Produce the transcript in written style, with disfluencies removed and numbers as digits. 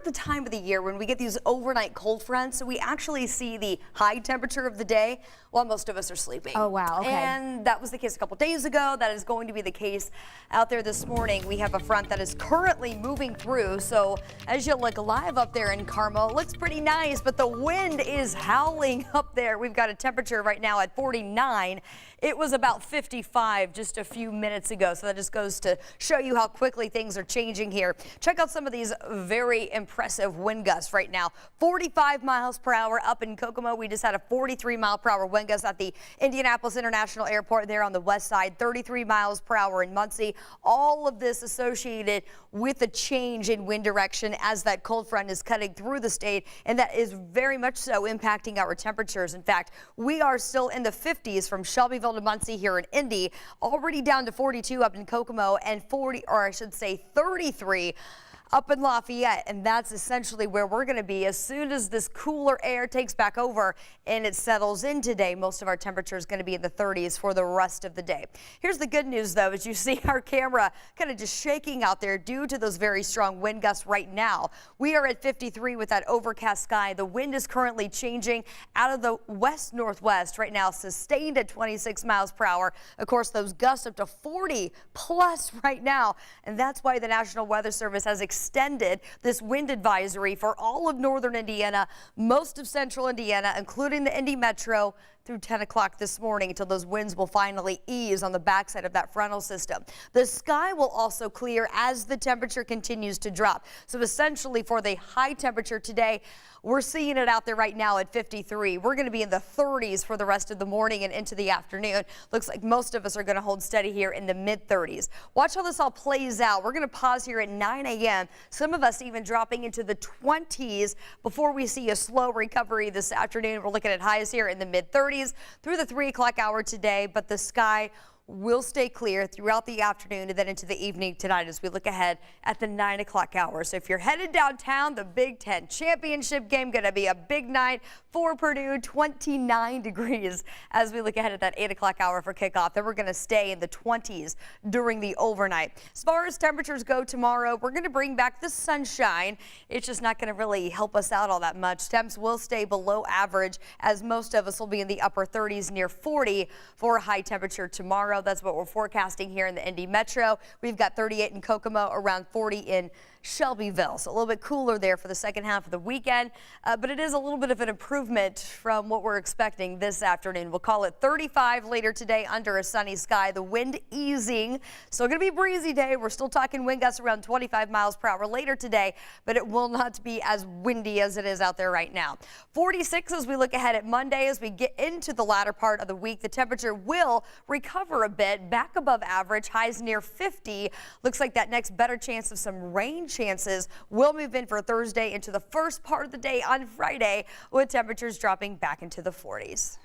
The time of the year when we get these overnight cold fronts, so we actually see the high temperature of the day while most of us are sleeping. Oh, wow. Okay. And that was the case a couple days ago. That is going to be the case out there this morning. We have a front that is currently moving through. So as you look live up there in Carmel, it looks pretty nice, but the wind is howling up there. We've got a temperature right now at 49. It was about 55 just a few minutes ago. So that just goes to show you how quickly things are changing here. Check out some of these very impressive wind gusts right now. 45 miles per hour up in Kokomo. We just had a 43 mile per hour wind gust at the Indianapolis International Airport there on the west side. 33 miles per hour in Muncie. All of this associated with a change in wind direction as that cold front is cutting through the state, and that is very much so impacting our temperatures. In fact, we are still in the 50s from Shelbyville to Muncie here in Indy, already down to 42 up in Kokomo, and 33 up in Lafayette, and that's essentially where we're going to be as soon as this cooler air takes back over and it settles in today. Most of our temperature is going to be in the 30s for the rest of the day. Here's the good news, though, as you see our camera kind of just shaking out there due to those very strong wind gusts right now. We are at 53 with that overcast sky. The wind is currently changing out of the west-northwest right now, sustained at 26 miles per hour. Of course, those gusts up to 40 plus right now, and that's why the National Weather Service has extended this wind advisory for all of northern Indiana, most of central Indiana, including the Indy Metro, through 10 o'clock this morning until those winds will finally ease on the backside of that frontal system. The sky will also clear as the temperature continues to drop. So essentially for the high temperature today, we're seeing it out there right now at 53. We're going to be in the 30s for the rest of the morning and into the afternoon. Looks like most of us are going to hold steady here in the mid 30s. Watch how this all plays out. We're going to pause here at 9 a.m. Some of us even dropping into the 20s before we see a slow recovery this afternoon. We're looking at highs here in the mid 30s through the 3 o'clock hour today, but the sky will stay clear throughout the afternoon and then into the evening tonight as we look ahead at the 9 o'clock hour. So if you're headed downtown, the Big Ten championship game going to be a big night for Purdue. 29 degrees as we look ahead at that 8 o'clock hour for kickoff. Then we're going to stay in the 20s during the overnight. As far as temperatures go tomorrow, we're going to bring back the sunshine. It's just not going to really help us out all that much. Temps will stay below average as most of us will be in the upper 30s, near 40 for a high temperature tomorrow. That's what we're forecasting here in the Indy Metro. We've got 38 in Kokomo, around 40 in Shelbyville. So a little bit cooler there for the second half of the weekend, but it is a little bit of an improvement from what we're expecting this afternoon. We'll call it 35 later today under a sunny sky. The wind easing. Still going to be a breezy day. We're still talking wind gusts around 25 miles per hour later today, but it will not be as windy as it is out there right now. 46 as we look ahead at Monday. As we get into the latter part of the week, the temperature will recover a bit, back above average, highs near 50. Looks like that next better chance of some rain chances will move in for Thursday into the first part of the day on Friday, with temperatures dropping back into the 40s.